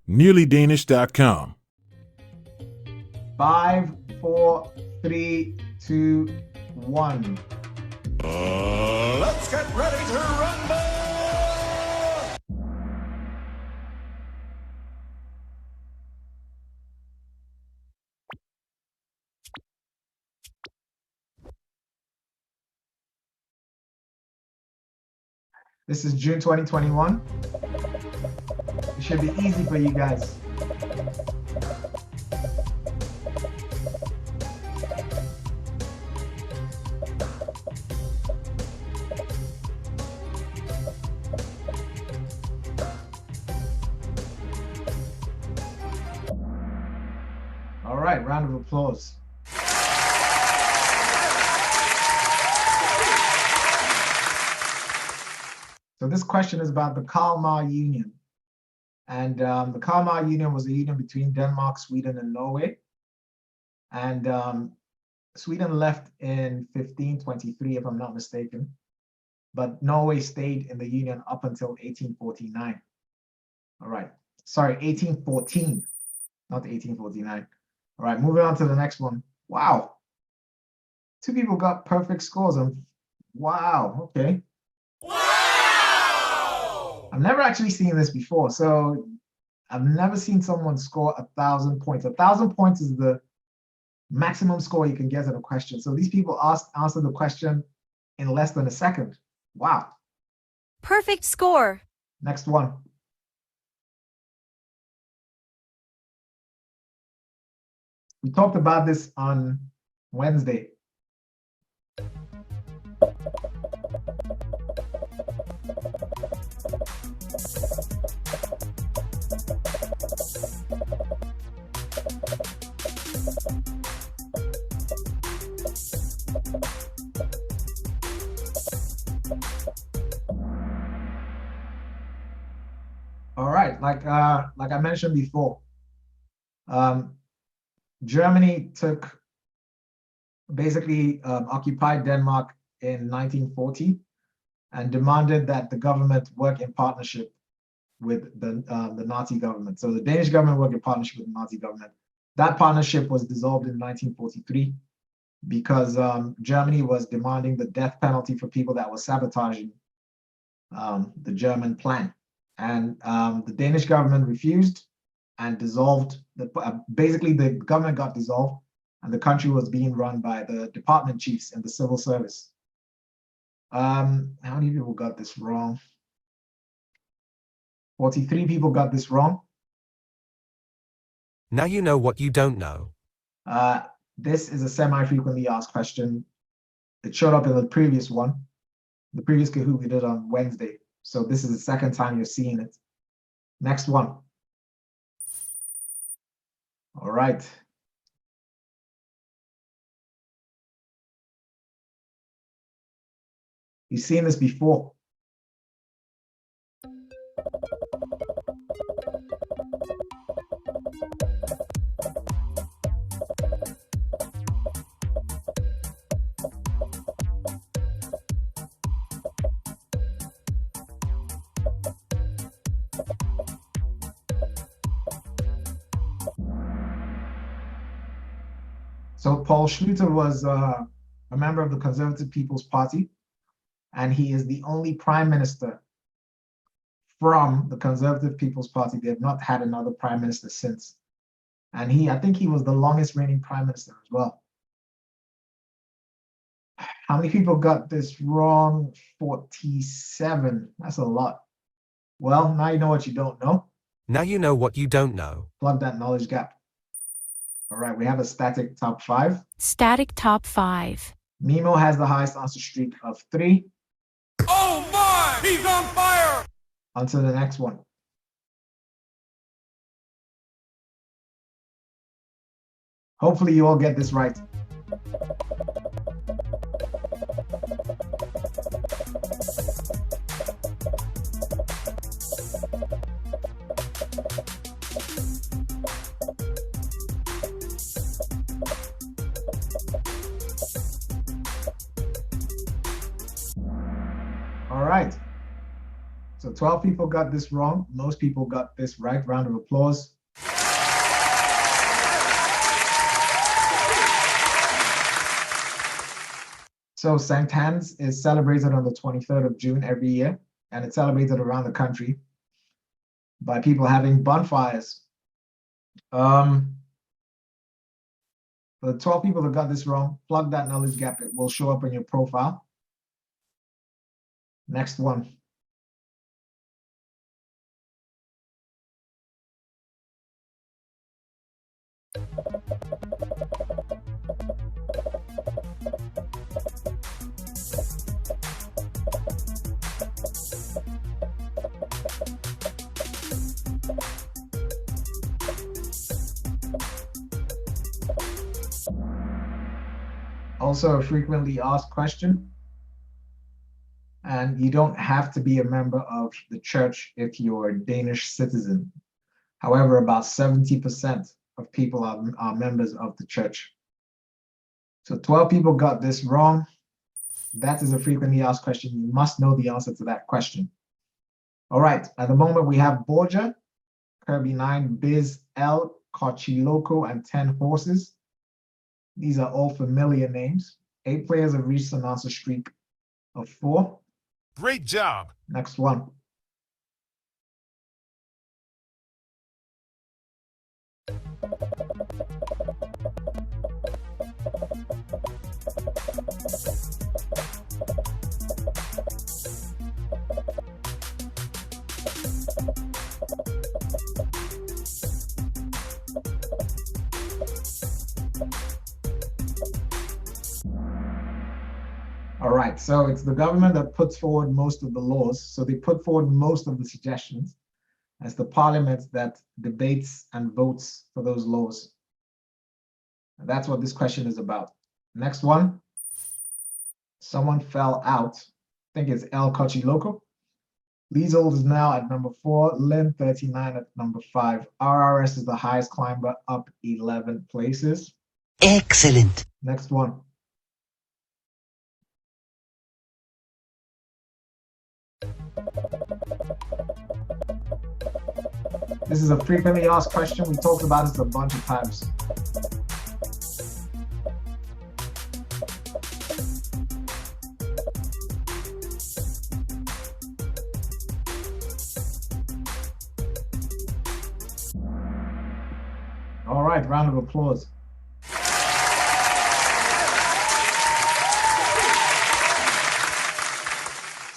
nearlydanish.com. 5, 4, 3, 2, 1. Let's get ready to rumble! This is June 2021. It should be easy for you guys. All right, round of applause. So this question is about the Kalmar Union. And the Kalmar Union was a union between Denmark, Sweden, and Norway. And Sweden left in 1523, if I'm not mistaken. But Norway stayed in the union up until 1849. All right, sorry, 1814, not 1849. All right, moving on to the next one. Wow, 2 people got perfect scores. Wow, okay. I've never actually seen this before, so I've never seen someone score 1,000 points. 1,000 points is the maximum score you can get in a question. So these people answered the question in less than a second. Wow. Perfect score. Next one. We talked about this on Wednesday. All right, like I mentioned before, Germany basically occupied Denmark in 1940 and demanded that the government work in partnership with the Nazi government. So the Danish government worked in partnership with the Nazi government. That partnership was dissolved in 1943 because Germany was demanding the death penalty for people that were sabotaging the German plan. And the Danish government refused and dissolved. Basically, the government got dissolved and the country was being run by the department chiefs in the civil service. How many people got this wrong? 43 people got this wrong. Now you know what you don't know. This is a semi-frequently asked question. It showed up in the previous one, the previous Kahoot we did on Wednesday. So this is the second time you're seeing it. Next one. All right. You've seen this before. So Paul Schlüter was a member of the Conservative People's Party, and he is the only prime minister from the Conservative People's Party. They have not had another prime minister since. And I think he was the longest reigning prime minister as well. How many people got this wrong? 47. That's a lot. Well, now you know what you don't know. Now you know what you don't know. Plug that knowledge gap. All right, we have a static top 5. Static top 5. Mimo has the highest answer streak of 3. Oh my! He's on fire! On to the next one. Hopefully you all get this right. All right. So 12 people got this wrong. Most people got this right. Round of applause. So St. Hans is celebrated on the 23rd of June every year, and it's celebrated around the country by people having bonfires. For the 12 people that got this wrong, plug that knowledge gap. It will show up on your profile. Next one. Also a frequently asked question. And you don't have to be a member of the church if you're a Danish citizen. However, about 70% of people are members of the church. So 12 people got this wrong. That is a frequently asked question. You must know the answer to that question. All right, at the moment we have Borja, Kirby 9, Biz, L, Cochiloco, and 10 horses. These are all familiar names. 8 players have reached an answer streak of 4. Great job. Next one. All right, so it's the government that puts forward most of the laws. So they put forward most of the suggestions. It's the parliament that debates and votes for those laws. And that's what this question is about. Next one. Someone fell out. I think it's El Cochiloco. Liesel is now at number 4. Lynn 39 at number 5. RRS is the highest climber, up 11 places. Excellent. Next one. This is a frequently asked question. We talked about this a bunch of times. All right, round of applause.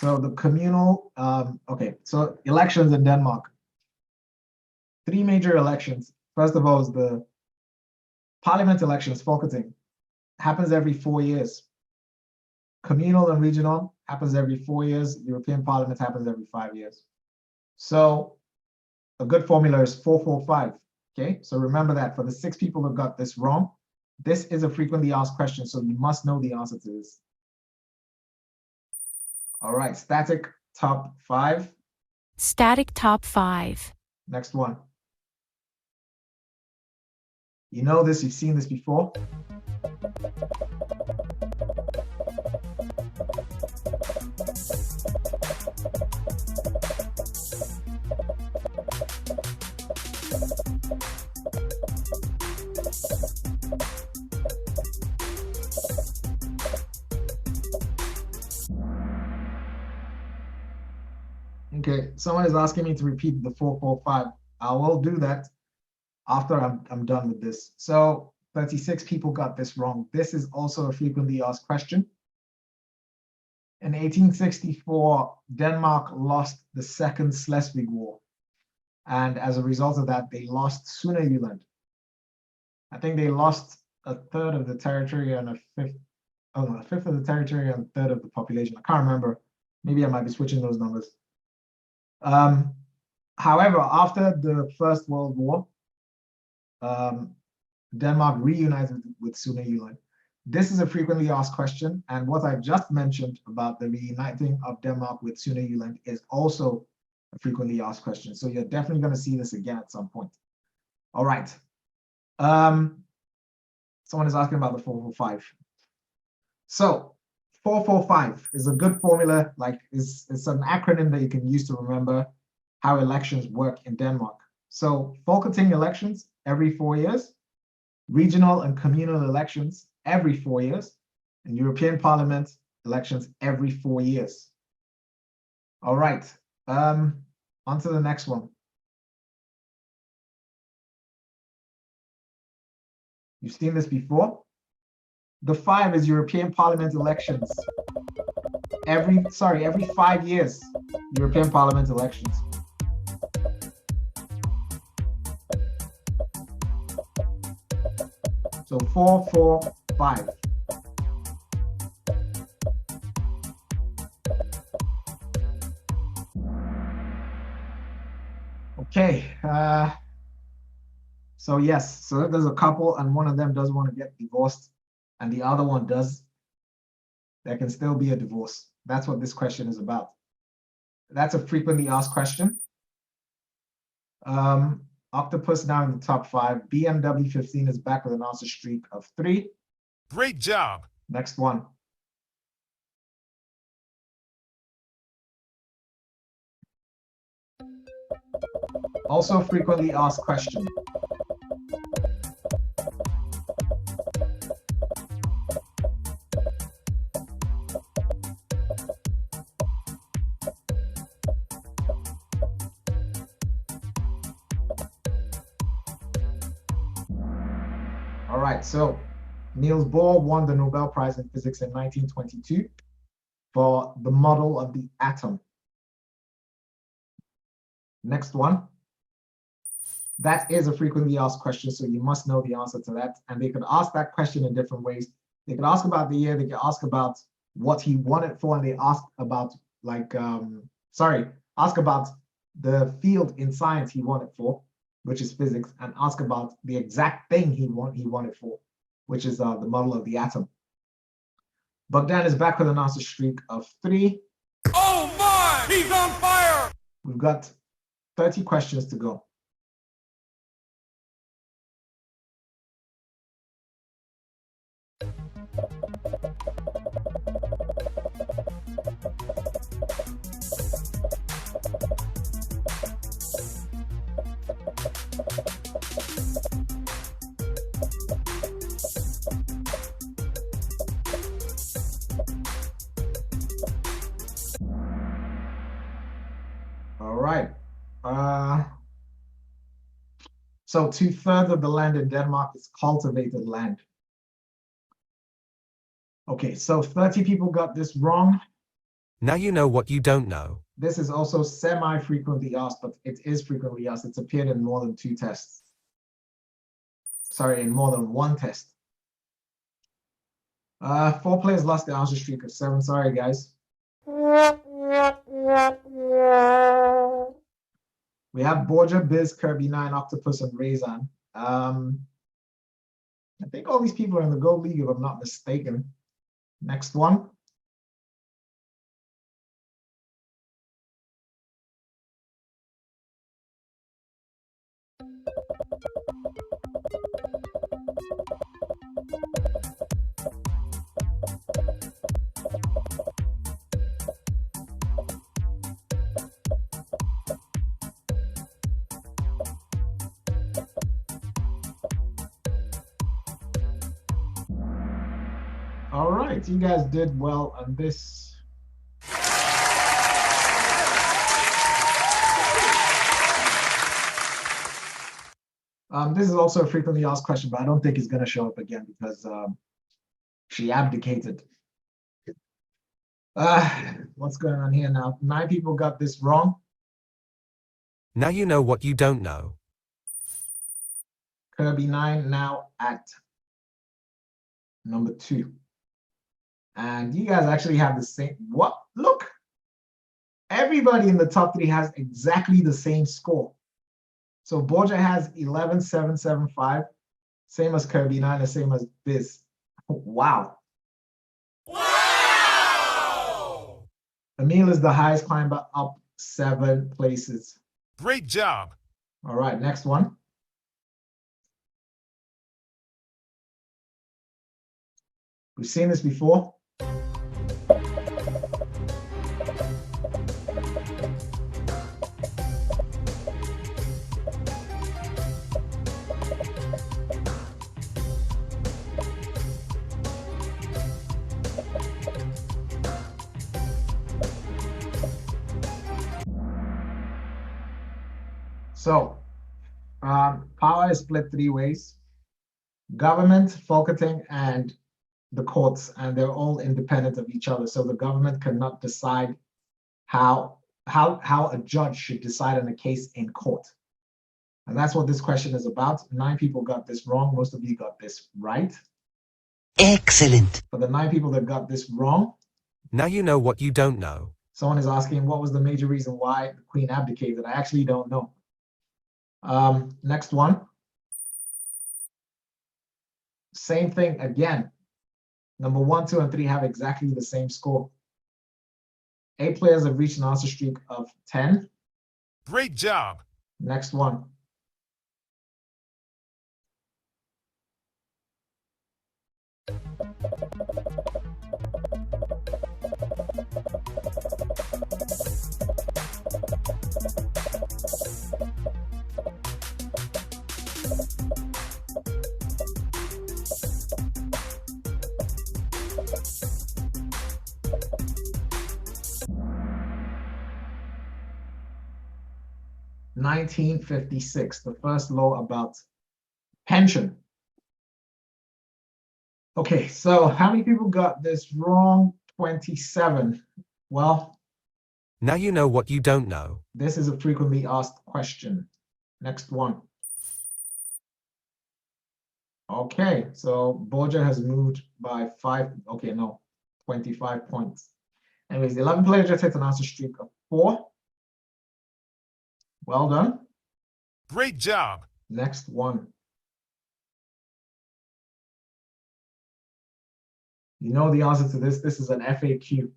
So the communal, okay, so elections in Denmark. 3 major elections. First of all is the parliament elections, Folketing, happens every 4 years. Communal and regional happens every 4 years. European Parliament happens every 5 years. So a good formula is 4-4-5. Okay, so remember that for the 6 people who got this wrong, this is a frequently asked question, so you must know the answer to this. All right, static top 5. Static top 5. Next one. You know this, you've seen this before. Okay, someone is asking me to repeat the 4-4-5. I will do that after I'm done with this. So 36 people got this wrong. This is also a frequently asked question. In 1864, Denmark lost the Second Schleswig War. And as a result of that, they lost Sønderjylland. I think they lost a third of the territory and a fifth of the territory and a third of the population. I can't remember. Maybe I might be switching those numbers. However, after the First World War, Denmark reunited with Sønderjylland. This is a frequently asked question, and what I just mentioned about the reuniting of Denmark with Sønderjylland is also a frequently asked question. So you're definitely going to see this again at some point. All right. Someone is asking about the 4-4-5. So 445 is a good formula, like it's an acronym that you can use to remember how elections work in Denmark. So Folketing elections every 4 years, regional and communal elections every 4 years, and European Parliament elections every 4 years. All right, on to the next one. You've seen this before. The 5 is European Parliament elections. Every 5 years, European Parliament elections. So 4, 4, 5. Okay, so yes, so if there's a couple and one of them does want to get divorced and the other one does, there can still be a divorce. That's what this question is about. That's a frequently asked question. Octopus now in the top 5. BMW 15 is back with an answer streak of 3. Great job. Next one. Also frequently asked question. All right, so Niels Bohr won the Nobel Prize in Physics in 1922 for the model of the atom. Next one. That is a frequently asked question, so you must know the answer to that. And they could ask that question in different ways. They could ask about the year, they could ask about what he won it for, and they ask about ask about the field in science he won it for, which is physics, and ask about the exact thing he won it for, which is the model of the atom. Bogdan is back with an answer streak of 3. Oh my! He's on fire! We've got 30 questions to go. All right. So 2/3 of the land in Denmark is cultivated land. Okay, so 30 people got this wrong. Now you know what you don't know. This is also semi-frequently asked, but it is frequently asked. It's appeared in more than 2 tests. Sorry, in more than 1 test. 4 players lost the answer streak of 7. Sorry, guys. We have Borgia, Biz, Kirby 9, Octopus, and Raisin. I think all these people are in the Gold League, if I'm not mistaken. Next one. All right, you guys did well on this. This is also a frequently asked question, but I don't think it's going to show up again because she abdicated. What's going on here now? 9 people got this wrong. Now you know what you don't know. Kirby 9 now at number 2. And you guys actually have the same, what? Look, everybody in the top 3 has exactly the same score. So Borgia has 11,775, same as Kirby 9, the same as Biz. Wow. Wow! Emil is the highest climber, up 7 places. Great job. All right, next one. We've seen this before. So power is split three ways: government, Folketing, and the courts, and they're all independent of each other. So the government cannot decide how a judge should decide on a case in court. And that's what this question is about. 9 people got this wrong. Most of you got this right. Excellent. For the 9 people that got this wrong, Now you know what you don't know. someone is asking, what was the major reason why the queen abdicated? I actually don't know. Next one. Same thing again. Number 1, 2, and 3 have exactly the same score. 8 players have reached an answer streak of 10. Great job. Next one. (1956), the first law about pension. Okay, so how many people got this wrong? 27. Well, Now you know what you don't know. this is a frequently asked question. Next one. Okay, so Borja has moved by 5. Okay, no, 25 points. Anyways, 11 players just hit an answer streak of 4. Well done. Great job. Next one. You know the answer to this. This is an FAQ.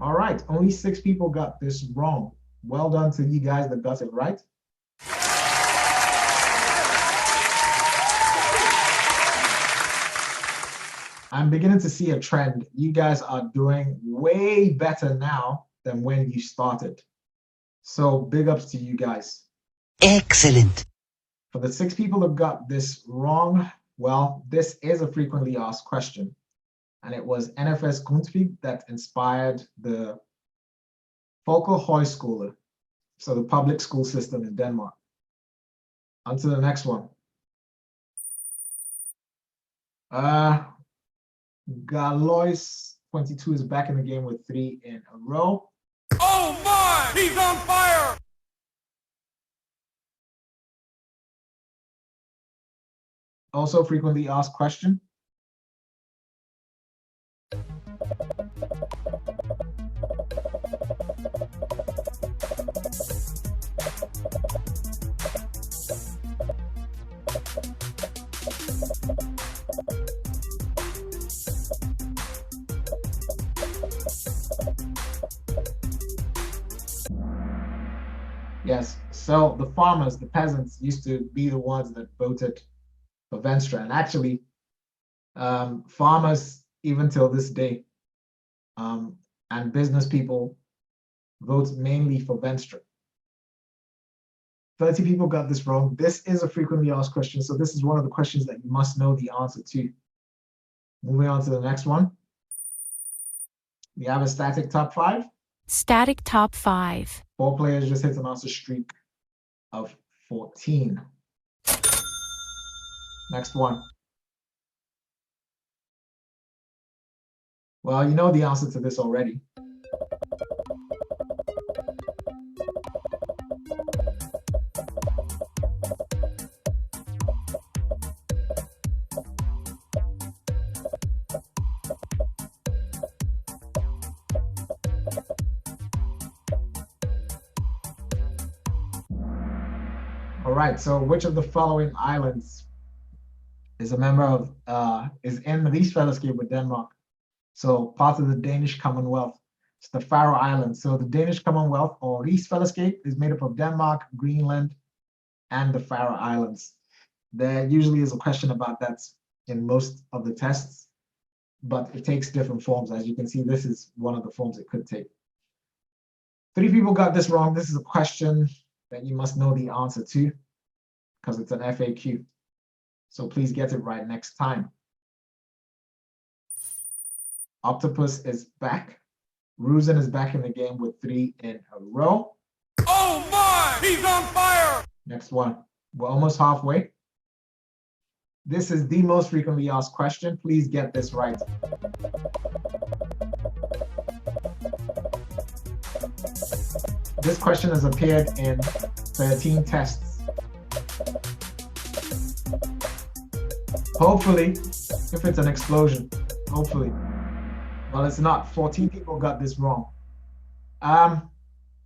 All right, only 6 people got this wrong. Well done to you guys that got it right. I'm beginning to see a trend. You guys are doing way better now than when you started. So big ups to you guys. Excellent. For the 6 people that got this wrong, well, this is a frequently asked question. And it was NFS Grundtvig that inspired the Folkehøjskole, so the public school system in Denmark. On to the next one. Galois 22 is back in the game with 3 in a row. Oh my! He's on fire! Also frequently asked question. Yes, so the farmers, the peasants, used to be the ones that voted for Venstre. And actually, farmers, even till this day, and business people vote mainly for Venstre. 30 people got this wrong. This is a frequently asked question, so this is one of the questions that you must know the answer to. Moving on to the next one. We have a static top 5. Static top 5. 4 players just hit an answer streak of 14. Next one. Well, you know the answer to this already. All right, so which of the following islands is a member of, is in Rigsfællesskab with Denmark? So part of the Danish Commonwealth. It's the Faroe Islands. So the Danish Commonwealth, or Rigsfællesskab, is made up of Denmark, Greenland, and the Faroe Islands. There usually is a question about that in most of the tests. but it takes different forms. As you can see, this is one of the forms it could take. 3 people got this wrong. This is a question that you must know the answer to because it's an FAQ. So please get it right next time. Octopus is back. Ruzen is back in the game with 3 in a row. Oh my! He's on fire! Next one. We're almost halfway. This is the most frequently asked question. Please get this right. This question has appeared in 13 tests. Hopefully, if it's an explosion, hopefully. Well, it's not. 14 people got this wrong.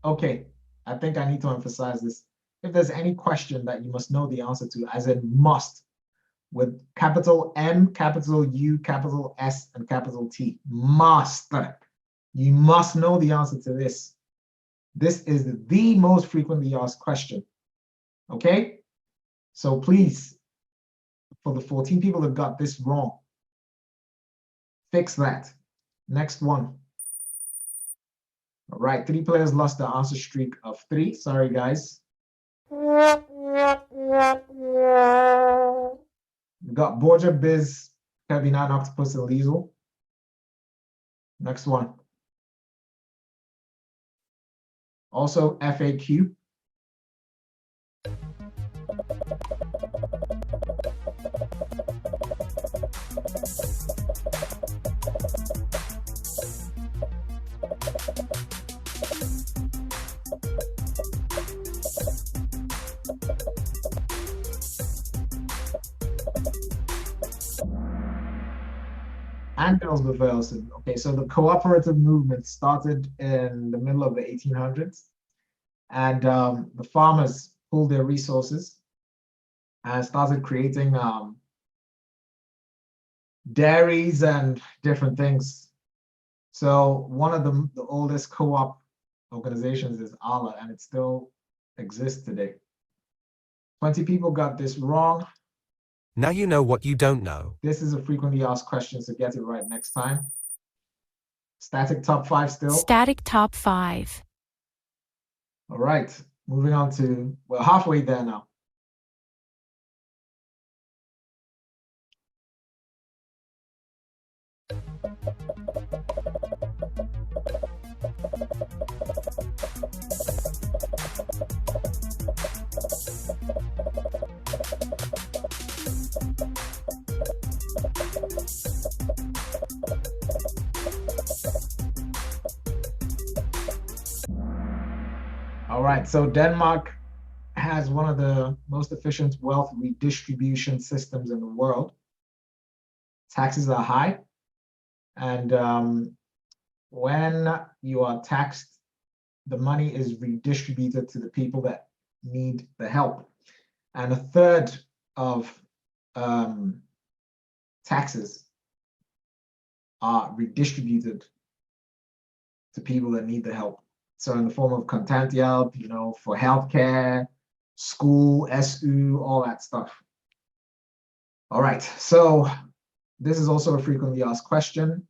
Okay, I think I need to emphasize this. If there's any question that you must know the answer to, as in must, with capital M, capital U, capital S, and capital T, must. You must know the answer to this. This is the most frequently asked question. Okay? So please, for the 14 people that got this wrong, fix that. Next one. All right, 3 players lost the answer streak of 3. Sorry, guys. We got Borgia, Biz, Kevin, Octopus, and Liesel. Next one. Also FAQ. Andelsbevægelsen. Okay, so the cooperative movement started in the middle of the 1800s, and the farmers pulled their resources and started creating dairies and different things. So one of the oldest co-op organizations is ALA, and it still exists today. 20 people got this wrong. Now you know what you don't know. This is a frequently asked question, so get it right next time. Static top 5 still. Static top 5. All right, moving on to, we're halfway there now. All right, so Denmark has one of the most efficient wealth redistribution systems in the world. Taxes are high, and when you are taxed, the money is redistributed to the people that need the help. And 1/3 of taxes are redistributed to people that need the help. So in the form of contanthjälp, you know, for healthcare, school, SU, all that stuff. All right, so this is also a frequently asked question.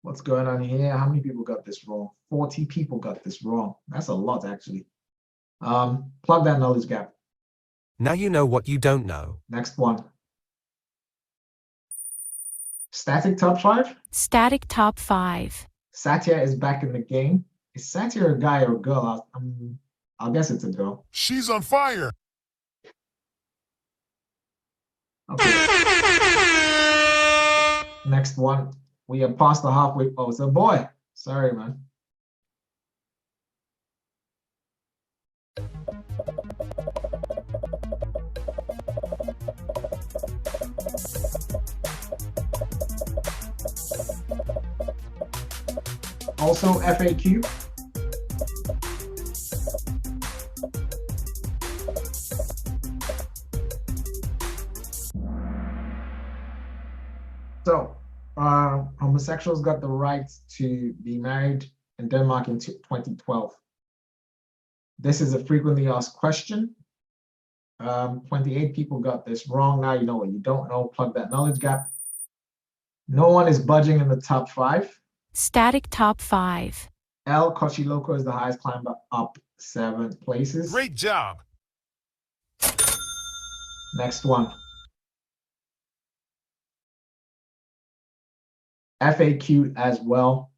What's going on here? How many people got this wrong? 40 people got this wrong. That's a lot, actually. Plug that knowledge gap. Now you know what you don't know. Next one. Static top 5? Static top 5. Satya is back in the game. Is Satya a guy or a girl? I'll guess it's a girl. She's on fire! Okay. Next one. We are past the halfway. Oh, it's a boy. Sorry, man. Also FAQ. So, homosexuals got the right to be married in Denmark in 2012. This is a frequently asked question. 28 people got this wrong. Now you know what you don't know. Plug that knowledge gap. No one is budging in the top 5. Static top 5. El Cochiloco is the highest climber, up 7 places. Great job. Next one. FAQ as well.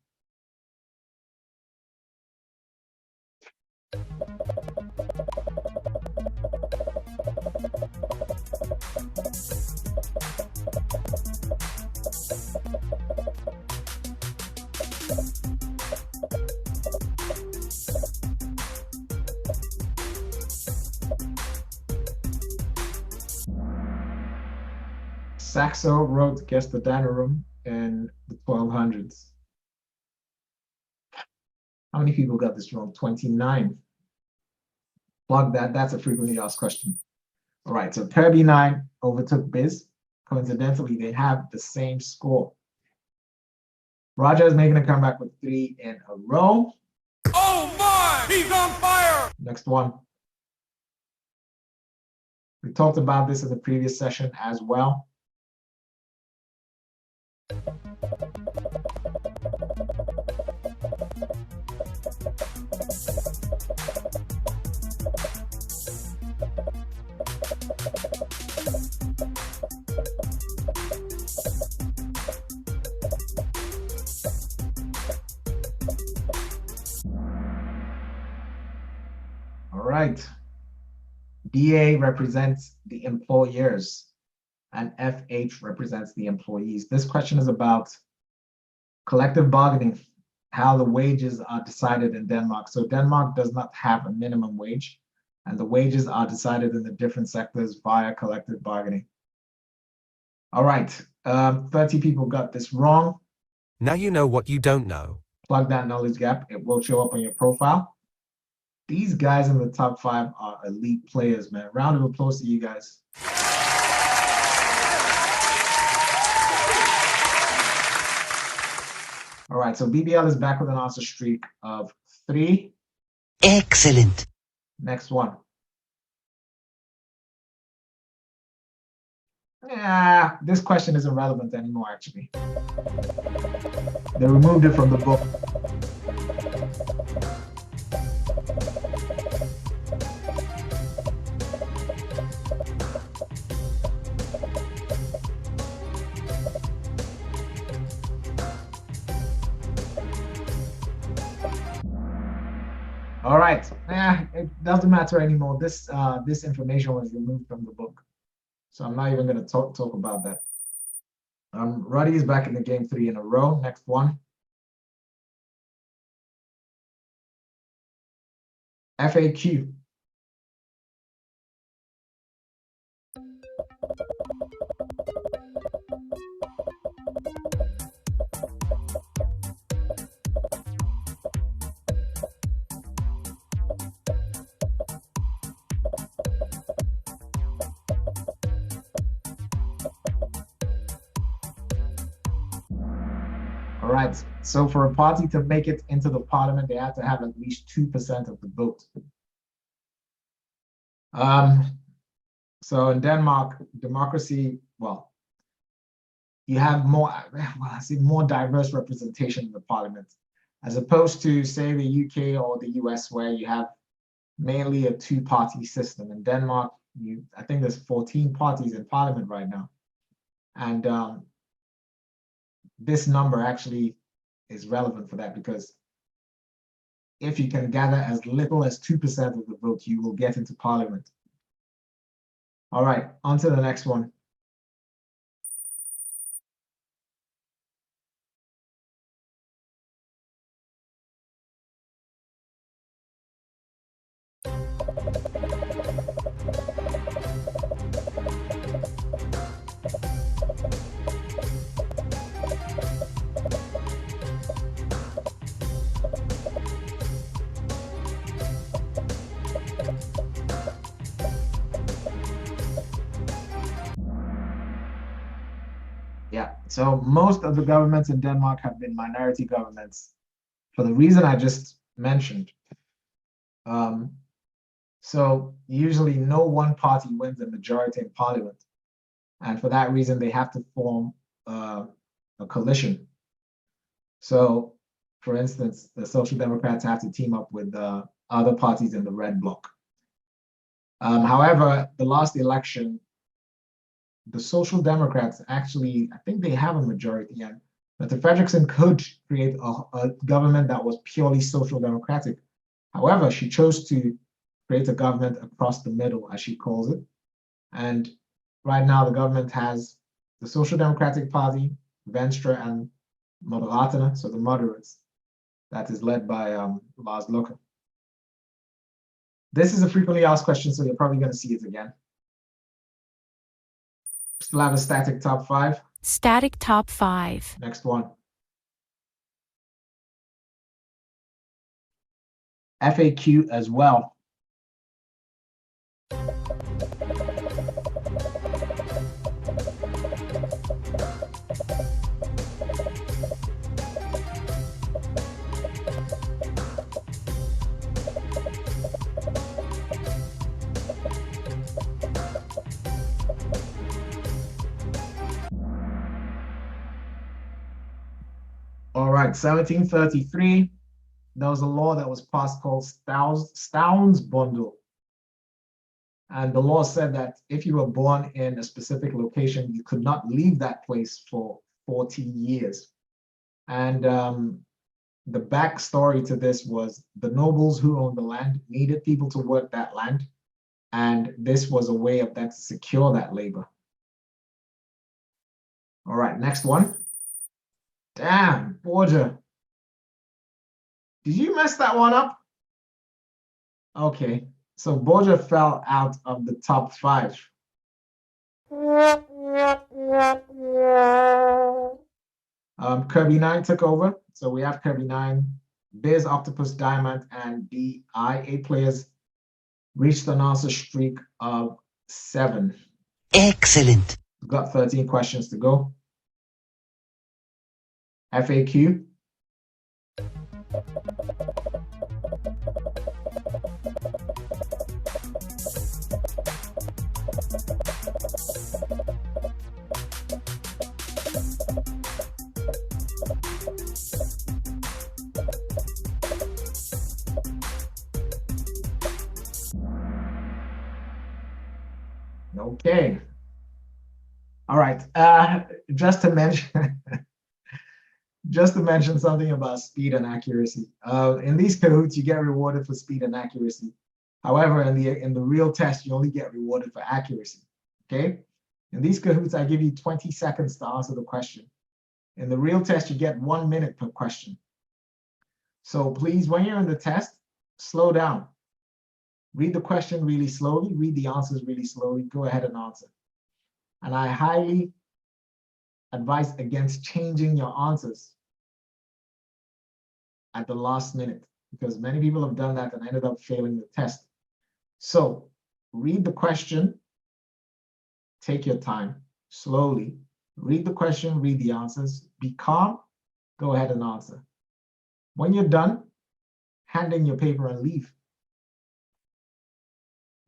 Saxo wrote Guess the Diner Room in the 1200s. How many people got this wrong? 29. Plug that. That's a frequently asked question. All right, so Kirby 9 overtook Biz. Coincidentally, they have the same score. Roger is making a comeback with 3 in a row. Oh my! He's on fire! Next one. We talked about this in the previous session as well. All right. DA represents the employers and FH represents the employees. This question is about collective bargaining, how the wages are decided in Denmark. So Denmark does not have a minimum wage, and the wages are decided in the different sectors via collective bargaining. All right, 30 people got this wrong. Now you know what you don't know. Plug that knowledge gap. It will show up on your profile. These guys in the top 5 are elite players, man. Round of applause to you guys. All right, so BBL is back with an answer streak of 3. Excellent. Next one. Yeah, this question isn't relevant anymore, actually. They removed it from the book. All right, it doesn't matter anymore. This information was removed from the book, so I'm not even going to talk about that. Ruddy is back in the game 3 in a row. Next one. FAQ. All right, so for a party to make it into the parliament, they have to have at least 2% of the vote. So in Denmark, democracy, well, you have more, well, I see more diverse representation in the parliament, as opposed to, say, the UK or the US, where you have mainly a 2-party system. In Denmark, I think there's 14 parties in parliament right now. And this number actually is relevant for that, because if you can gather as little as 2% of the vote, you will get into parliament. All right, on to the next one. Yeah, so most of the governments in Denmark have been minority governments for the reason I just mentioned. So usually no one party wins a majority in parliament. And for that reason, they have to form a coalition. So, for instance, the Social Democrats have to team up with other parties in the red bloc. However, the last election, the Social Democrats actually, I think they have a majority, and Mr. Frederickson could create a government that was purely social democratic. However, she chose to create a government across the middle, as she calls it. And right now, the government has the Social Democratic Party, Venstre, and Moderaten, so the moderates, that is led by Lars Løkke. This is a frequently asked question, so you're probably going to see it again. Still have a static top 5. Static top 5. Next one. FAQ as well. All right, 1733, there was a law that was passed called Staunsbundel. And the law said that if you were born in a specific location, you could not leave that place for 40 years. And the backstory to this was the nobles who owned the land needed people to work that land. And this was a way of them to secure that labor. All right, next one. Damn, Borgia. Did you mess that one up? Okay, so Borgia fell out of the top 5. Kirby 9 took over. So we have Kirby 9, Biz, Octopus, Diamond, and DI. 8 players reached an answer streak of 7. Excellent. We've got 13 questions to go. FAQ. Okay. All right. Just to mention, something about speed and accuracy. In these Kahoots, you get rewarded for speed and accuracy. However, in the real test, you only get rewarded for accuracy. Okay. In these Kahoots, I give you 20 seconds to answer the question. In the real test, you get 1 minute per question. So please, when you're in the test, slow down. Read the question really slowly, read the answers really slowly, go ahead and answer. And I highly advise against changing your answers at the last minute, because many people have done that and ended up failing the test. So read the question, take your time, slowly, read the question, read the answers, be calm, go ahead and answer. When you're done, hand in your paper and leave.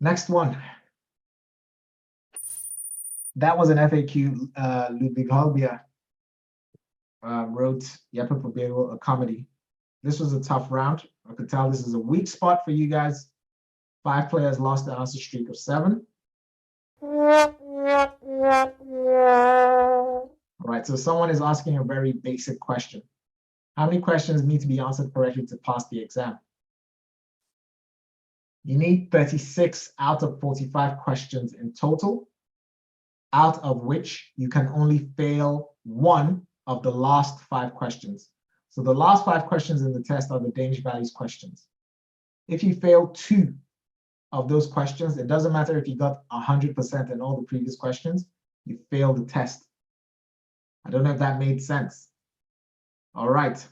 Next one. That was an FAQ. Ludwig Holbier wrote Jeppe på Bagel, a comedy. This was a tough round. I could tell this is a weak spot for you guys. 5 players lost the answer streak of 7. All right, so someone is asking a very basic question. How many questions need to be answered correctly to pass the exam? You need 36 out of 45 questions in total, out of which you can only fail 1 of the last 5 questions. So the last 5 questions in the test are the Danish values questions. If you fail 2 of those questions, it doesn't matter if you got 100% in all the previous questions, you failed the test. I don't know if that made sense. All right.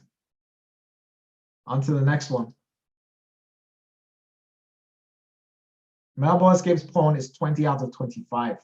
On to the next one. Melbourne escapes pawn is 20 out of 25.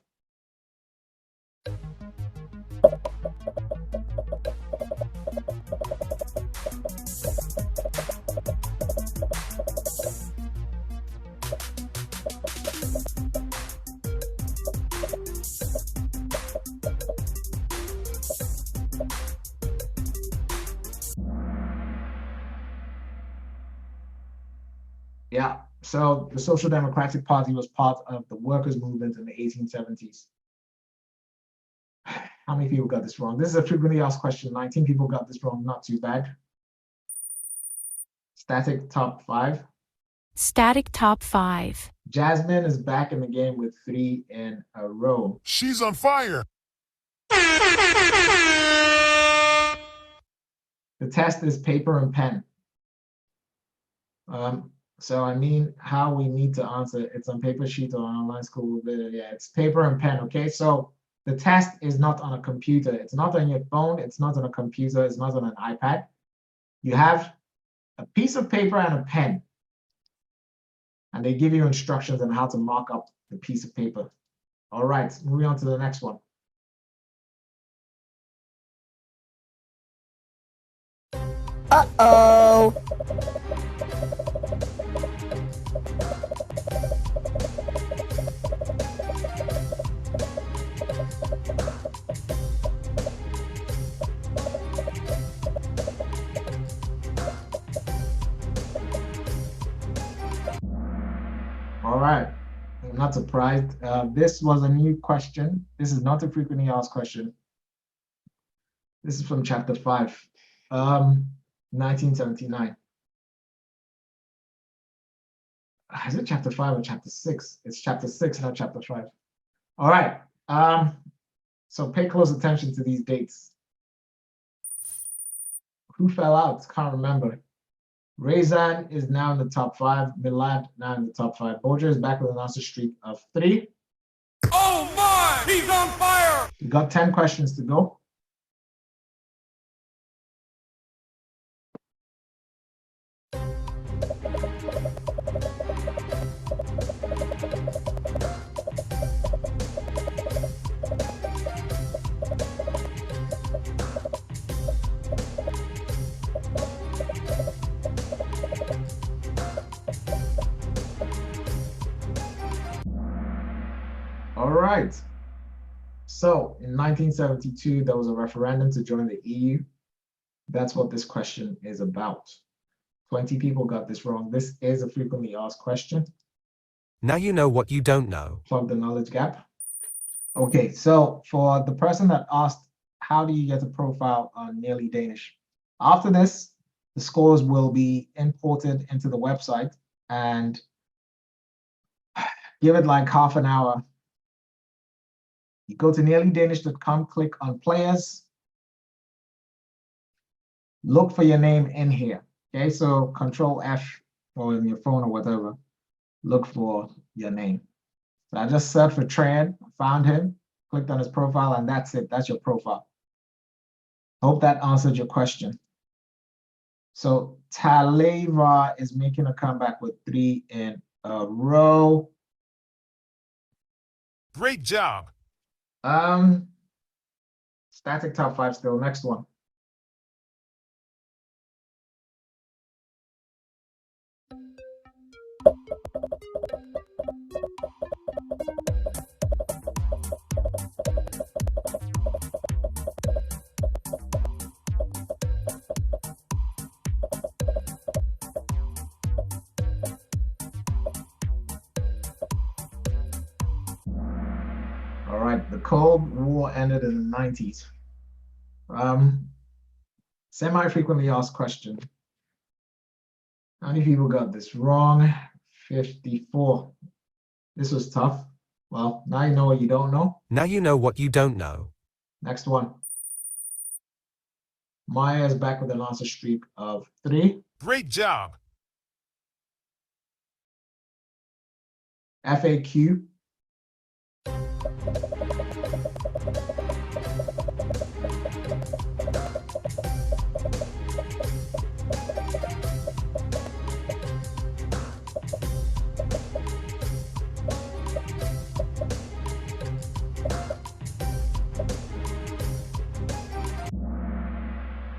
Yeah. So the Social Democratic Party was part of the workers' movement in the 1870s. How many people got this wrong? This is a frequently asked question. 19 people got this wrong. Not too bad. Static top 5. Static top 5. Jasmine is back in the game with 3 in a row. She's on fire. The test is paper and pen. So I mean, how we need to answer, it's on paper sheet or on online school. Yeah, it's paper and pen, okay? So the test is not on a computer. It's not on your phone. It's not on a computer. It's not on an iPad. You have a piece of paper and a pen. And they give you instructions on how to mark up the piece of paper. All right, moving on to the next one. Uh-oh. All right, I'm not surprised. This was a new question. This is not a frequently asked question. This is from chapter 5, 1979. Is it chapter 5 or chapter 6? It's chapter 6, not chapter 5. All right, so pay close attention to these dates. Who fell out? Can't remember. Rezan is now in the top 5. Milad now in the top 5. Boja is back with an answer streak of 3. Oh my! He's on fire! We got 10 questions to go. All right. So in 1972, there was a referendum to join the EU. That's what this question is about. 20 people got this wrong. This is a frequently asked question. Now you know what you don't know. Plug the knowledge gap. Okay, so for the person that asked, how do you get a profile on Nearly Danish? After this, the scores will be imported into the website, and give it like half an hour. You go to nearlydanish.com, click on players, look for your name in here. Okay, so Control F or in your phone or whatever, look for your name. So I just searched for Tran, found him, clicked on his profile, and that's it. That's your profile. Hope that answered your question. So Taleva is making a comeback with 3 in a row. Great job. Static top 5 still. Next one. All right, the Cold War ended in the 90s. Semi-frequently asked question. How many people got this wrong? 54. This was tough. Well, now you know what you don't know. Now you know what you don't know. Next one. Maya is back with an answer streak of 3. Great job. FAQ.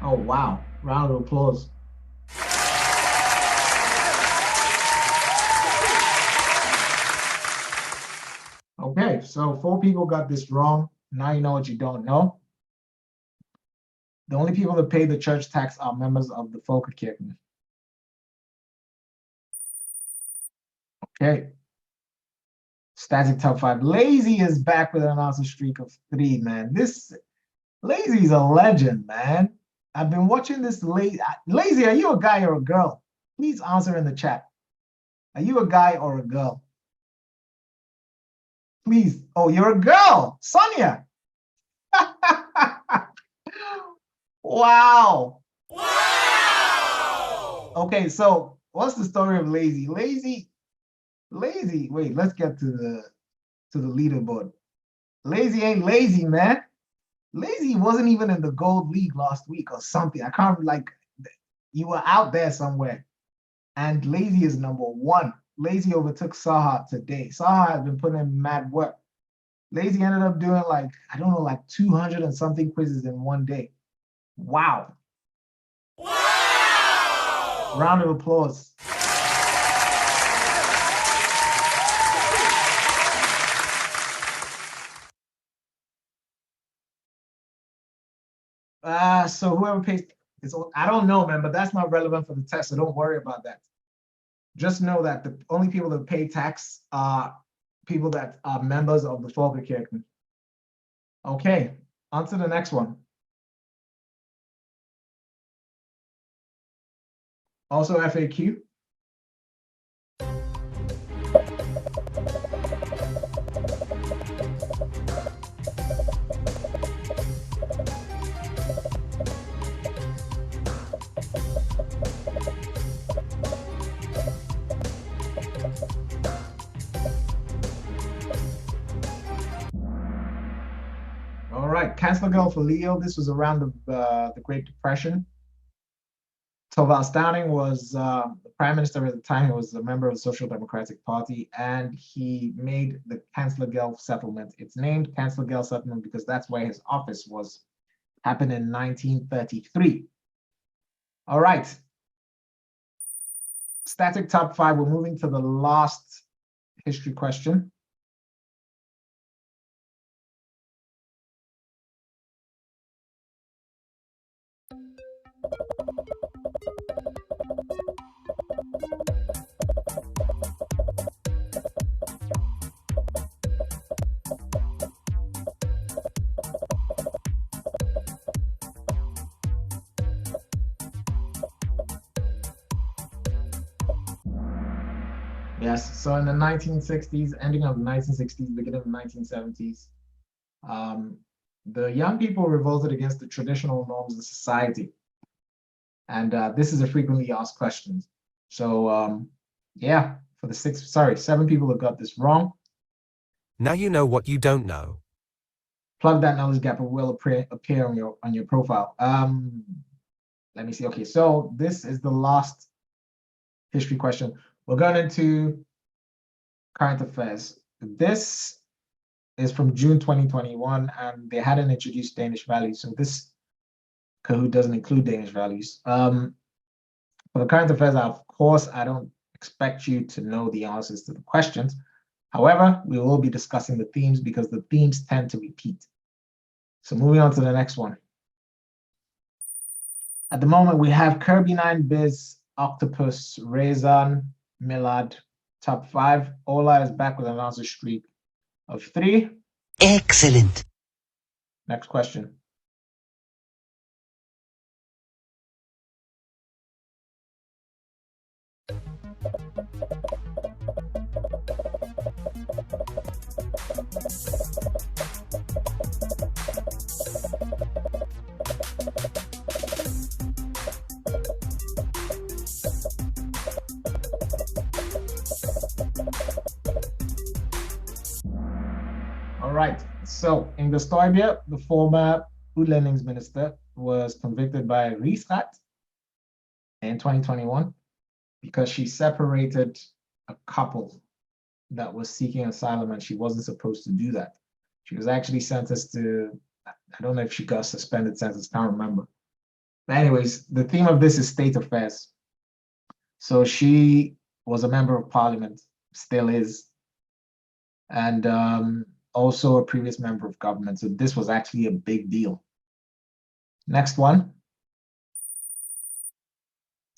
Oh, wow. Round of applause. Okay, so 4 people got this wrong. Now you know what you don't know. The only people that pay the church tax are members of the Folkekirken. Okay. Static top 5. Lazy is back with an answer streak of 3, man. This Lazy's a legend, man. I've been watching this Lazy. Lazy, are you a guy or a girl? Please answer in the chat. Are you a guy or a girl? Please. Oh, you're a girl. Sonia. Wow. Wow. Okay, so what's the story of Lazy? Lazy. Wait, let's get to the leaderboard. Lazy ain't lazy, man. Lazy wasn't even in the gold league last week or something. I can't, like, you were out there somewhere. And Lazy is number 1. Lazy overtook Saha today. Saha has been putting in mad work. Lazy ended up doing, like, I don't know, like 200 and something quizzes in one day. Wow. Wow. Round of applause. So whoever pays, I don't know, man, but that's not relevant for the test, so don't worry about that. Just know that the only people that pay tax are people that are members of the Folkekirken. Okay, on to the next one. Also FAQ. All right, Chancellor Girl for Leo. This was around the Great Depression. Torvald Stauning was the prime minister at the time. He was a member of the Social Democratic Party, and he made the Chancellor Girl settlement. It's named Chancellor Girl settlement because that's where his office was. Happened in 1933. All right. Static top 5. We're moving to the last history question. Yes, so in the 1960s, ending of the 1960s, beginning of the 1970s, the young people revolted against the traditional norms of society. And this is a frequently asked question. So yeah, for the 7 people that got this wrong. Now you know what you don't know. Plug that knowledge gap, it will appear on your profile. Let me see. Okay, so this is the last history question. We're going into current affairs. This is from June 2021, and they hadn't introduced Danish values. So this Kahoot doesn't include Danish values. For the current affairs, of course, I don't expect you to know the answers to the questions. However, we will be discussing the themes because the themes tend to repeat. So moving on to the next one. At the moment, we have Kirby 9, Biz, Octopus, Rezan, Milad, top 5. Ola is back with an answer streak of 3. Excellent. Next question. All right, so in Stoibia, the former Udlændingsminister was convicted by Rigsret in 2021 because she separated a couple that was seeking asylum, and she wasn't supposed to do that. She was actually sentenced to, I don't know if she got a suspended sentence, can't remember. But anyways, the theme of this is state affairs. So she was a member of parliament, still is, and also a previous member of government. So this was actually a big deal. Next one.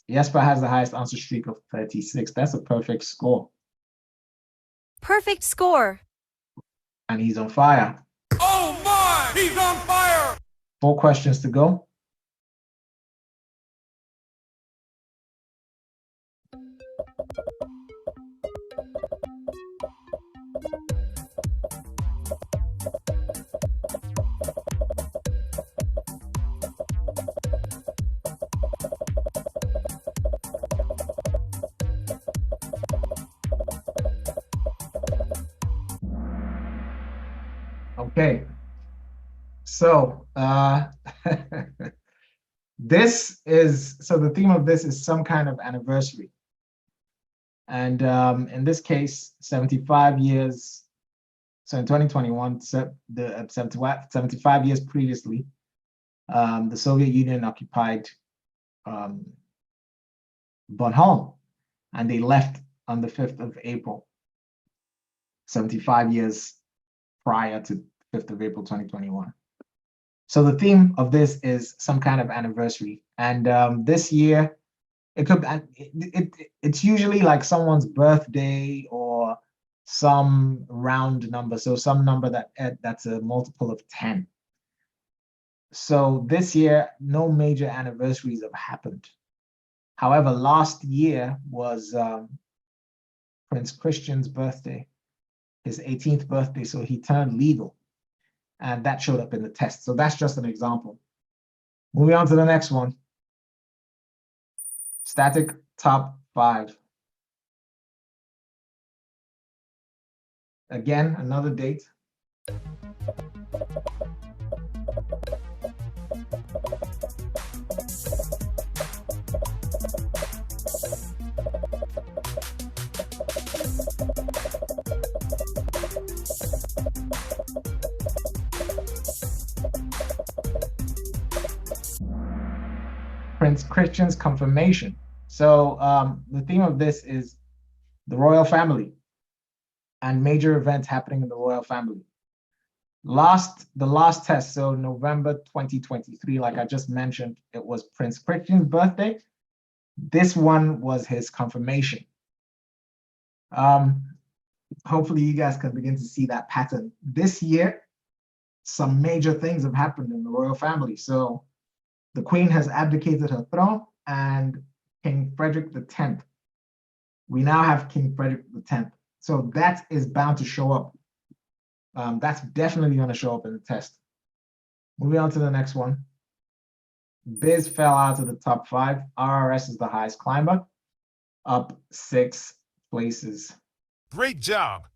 Jesper has the highest answer streak of 36. That's a perfect score. Perfect score. And he's on fire. Oh my! He's on fire! 4 questions to go. Okay, so the theme of this is some kind of anniversary. And in this case, 75 years, so in 2021, the 75 years previously, the Soviet Union occupied Bornholm, and they left on the 5th of April, 75 years prior to 5th of April 2021. So the theme of this is some kind of anniversary. And this year, it's usually like someone's birthday or some round number. So some number that's a multiple of 10. So this year, no major anniversaries have happened. However, last year was Prince Christian's birthday, his 18th birthday. So he turned legal, and that showed up in the test. So that's just an example. Moving on to the next one. Static top 5. Again, another date. Prince Christian's confirmation. So the theme of this is the royal family and major events happening in the royal family. The last test, so November 2023, like I just mentioned, it was Prince Christian's birthday. This one was his confirmation. Hopefully you guys can begin to see that pattern. This year, some major things have happened in the royal family. So the Queen has abdicated her throne, and King Frederick X. We now have King Frederick X. So that is bound to show up. That's definitely going to show up in the test. Moving on to the next one. Biz fell out of the top 5. RRS is the highest climber, up 6 places. Great job.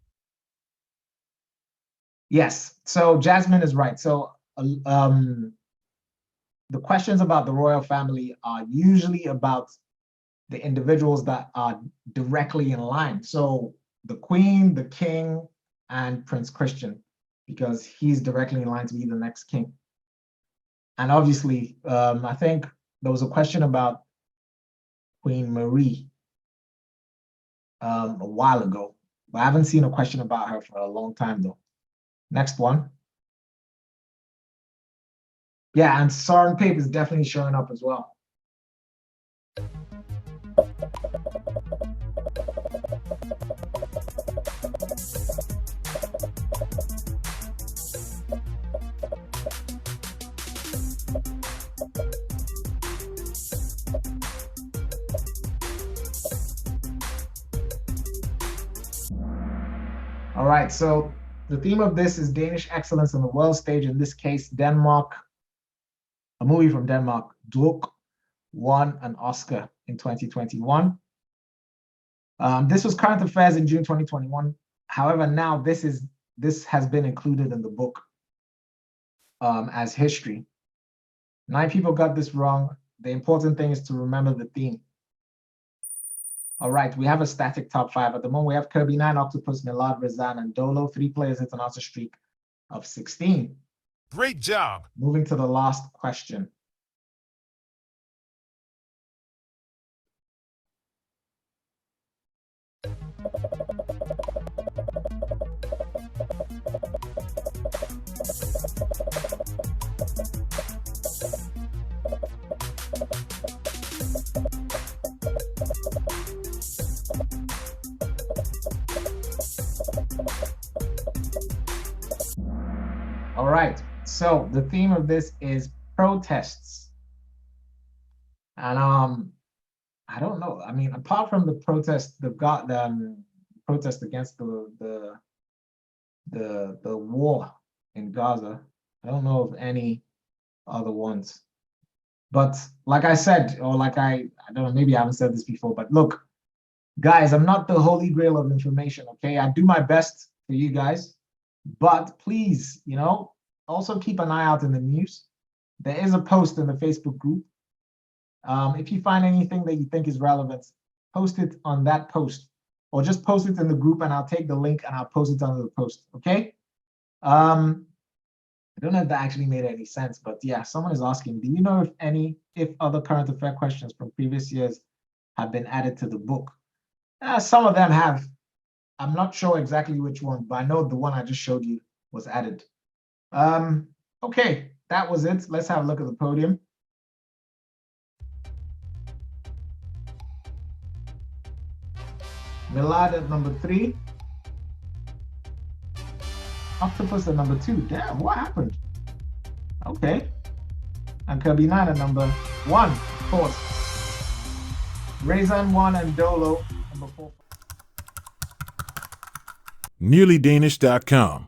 Yes, so Jasmine is right. So the questions about the royal family are usually about the individuals that are directly in line. So the Queen, the King, and Prince Christian, because he's directly in line to be the next king. And obviously, I think there was a question about Queen Marie a while ago, but I haven't seen a question about her for a long time though. Next one. Yeah, and Soren Pape is definitely showing up as well. All right, so the theme of this is Danish excellence on the world stage. In this case, Denmark, a movie from Denmark, Druk, won an Oscar in 2021. This was current affairs in June 2021. However, now this has been included in the book as history. 9 people got this wrong. The important thing is to remember the theme. All right, we have a static top 5. At the moment, we have Kirby 9, Octopus, Milad, Rizan, and Dolo. 3 players hit an answer streak of 16. Great job. Moving to the last question. All right. So the theme of this is protests. And I don't know. I mean, apart from the protest, the protest against the war in Gaza, I don't know of any other ones. But like I said, or like I don't know, maybe I haven't said this before, but look, guys, I'm not the holy grail of information, okay? I do my best for you guys, but please, you know, also keep an eye out in the news. There is a post in the Facebook group. If you find anything that you think is relevant, post it on that post, or just post it in the group and I'll take the link and I'll post it under the post, okay? I don't know if that actually made any sense, but yeah, someone is asking, do you know if other current affair questions from previous years have been added to the book? Some of them have. I'm not sure exactly which one, but I know the one I just showed you was added. Okay, that was it. Let's have a look at the podium. Milad at number 3. Octopus at number 2. Damn, what happened? Okay. And Kirby9 at number 1, of course. Raisin 1 and Dolo number 4. NearlyDanish.com.